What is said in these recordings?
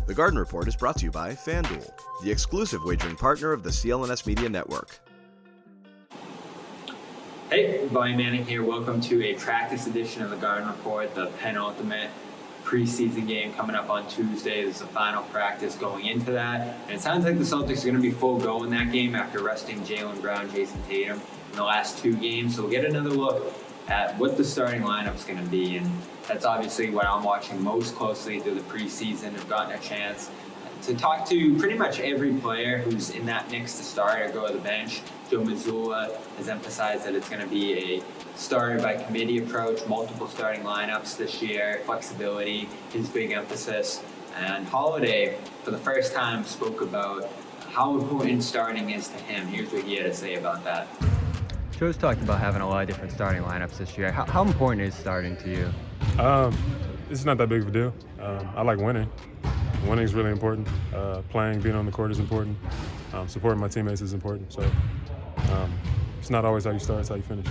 The Garden Report is brought to you by FanDuel, the exclusive wagering partner of the CLNS Media Network. Hey, Brian Manning here. Welcome to a practice edition of the Garden Report, the penultimate preseason game coming up on Tuesday. This is the final practice going into that. And it sounds like the Celtics are going to be full go in that game after resting Jaylen Brown, Jason Tatum in the last two games. So we'll get another look at what the starting lineup's going to be. And that's obviously what I'm watching most closely through the preseason. I've gotten a chance to talk to pretty much every player who's in that mix to start or go to the bench. Joe Mazzulla has emphasized that it's going to be a starter by committee approach, multiple starting lineups this year, flexibility, his big emphasis. And Holiday, for the first time, spoke about how important starting is to him. Here's what he had to say about that. Joe's talked about having a lot of different starting lineups this year. How important is starting to you? It's not that big of a deal. I like winning. Winning is really important. Playing, being on the court is important. Supporting my teammates is important. So it's not always how you start, it's how you finish.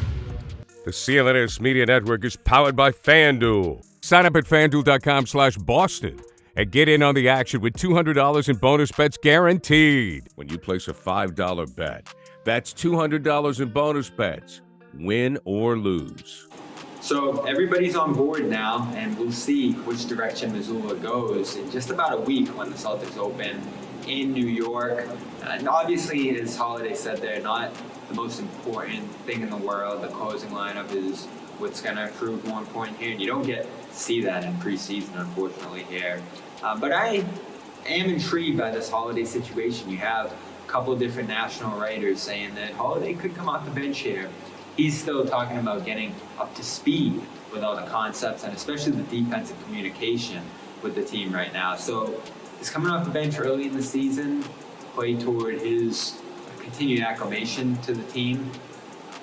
The CLNS Media Network is powered by FanDuel. Sign up at FanDuel.com/Boston and get in on the action with $200 in bonus bets guaranteed. When you place a $5 bet, that's $200 in bonus bets, win or lose. So everybody's on board now, and we'll see which direction Mazzulla goes in just about a week when the Celtics open in New York. And obviously, as Holiday said, they're not the most important thing in the world. The closing lineup is what's going to prove more important here. And you don't get to see that in preseason, unfortunately, here. But I am intrigued by this Holiday situation. You have a couple of different national writers saying that Holiday could come off the bench here. He's still talking about getting up to speed with all the concepts and especially the defensive communication with the team right now. So he's coming off the bench early in the season, play toward his continued acclimation to the team.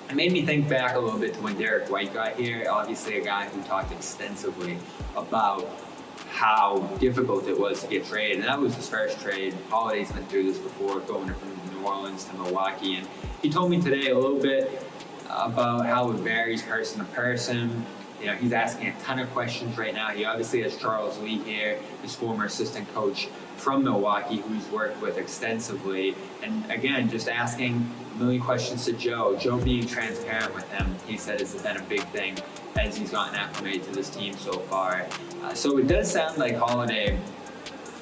It made me think back a little bit to when Derek White got here, obviously a guy who talked extensively about how difficult it was to get traded. And that was his first trade. Holiday's been through this before, going from New Orleans to Milwaukee. And he told me today a little bit about how it varies person to person. You know, he's asking a ton of questions right now. He obviously has Charles Lee here, his former assistant coach from Milwaukee, who he's worked with extensively. And again, just asking a million questions to Joe. Joe being transparent with him, he said, has been a big thing as he's gotten acclimated to this team so far. So it does sound like Holiday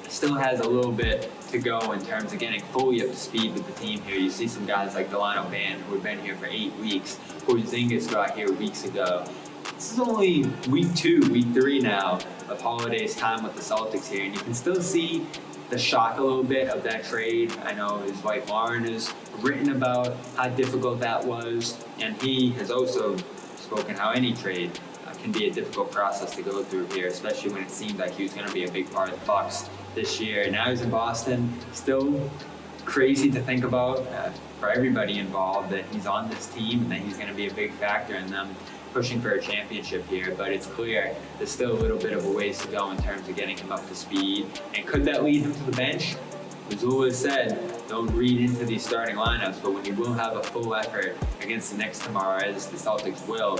still has a little bit to go in terms of getting fully up to speed with the team here. You see some guys like Delano Band, who have been here for 8 weeks. Porzingis got here weeks ago. This is only week 2, week 3 now of Holiday's time with the Celtics here, and you can still see the shock a little bit of that trade. I know his wife Lauren has written about how difficult that was, and he has also spoken how any trade can be a difficult process to go through here, especially when it seemed like he was going to be a big part of the Bucks this year. Now he's in Boston. Still crazy to think about for everybody involved that he's on this team and that he's going to be a big factor in them pushing for a championship here. But it's clear there's still a little bit of a ways to go in terms of getting him up to speed. And could that lead him to the bench? Mazzulla said, don't read into these starting lineups, but when you will have a full effort against the Knicks tomorrow, as the Celtics will,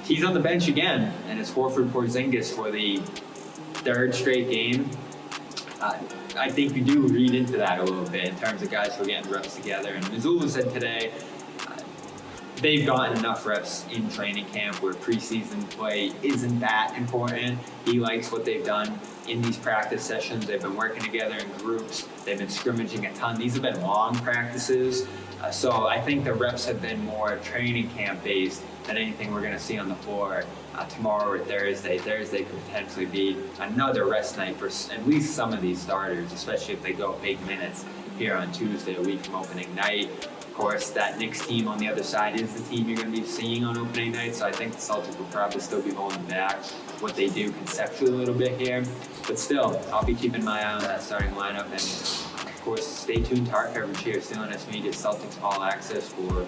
he's on the bench again, and it's Horford Porzingis for the 3rd straight game. I think you do read into that a little bit in terms of guys who are getting reps together. And Mazzulla said today they've gotten enough reps in training camp where preseason play isn't that important. He likes what they've done in these practice sessions. They've been working together in groups. They've been scrimmaging a ton. These have been long practices. So I think the reps have been more training camp based than anything we're going to see on the floor tomorrow or Thursday. Thursday could potentially be another rest night for at least some of these starters, especially if they go big minutes here on Tuesday, a week from opening night. Of course, that Knicks team on the other side is the team you're going to be seeing on opening night, so I think the Celtics will probably still be holding back what they do conceptually a little bit here. But still, I'll be keeping my eye on that starting lineup. And of course, stay tuned to our coverage here, CLNS Media, Celtics All Access, for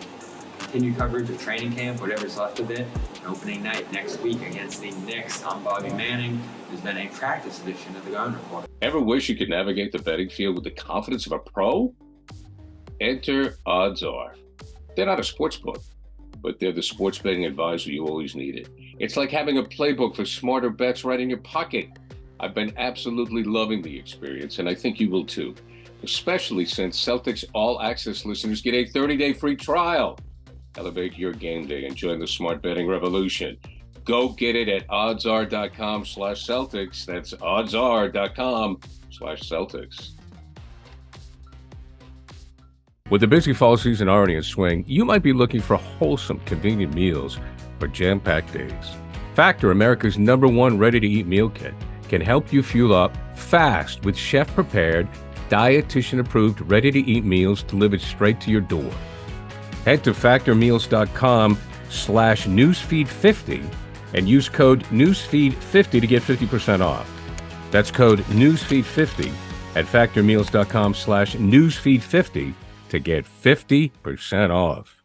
continued coverage of training camp, whatever's left of it, and opening night next week against the Knicks. I'm Bobby Manning. There's been a practice edition of the Garden Report. Ever wish you could navigate the betting field with the confidence of a pro? Enter Odds Are. They're not a sports book, but they're the sports betting advisor you always needed. It's like having a playbook for smarter bets right in your pocket. I've been absolutely loving the experience, and I think you will too, especially since Celtics All Access listeners get a 30-day free trial. Elevate your game day and join the smart betting revolution. Go get it at oddsr.com/Celtics. That's oddsr.com/Celtics. With the busy fall season already in swing, you might be looking for wholesome, convenient meals for jam-packed days. Factor, America's #1 ready-to-eat meal kit, can help you fuel up fast with chef-prepared, dietitian-approved, ready-to-eat meals delivered straight to your door. Head to factormeals.com/newsfeed50 and use code newsfeed50 to get 50% off. That's code newsfeed50 at factormeals.com/newsfeed50 to get 50% off.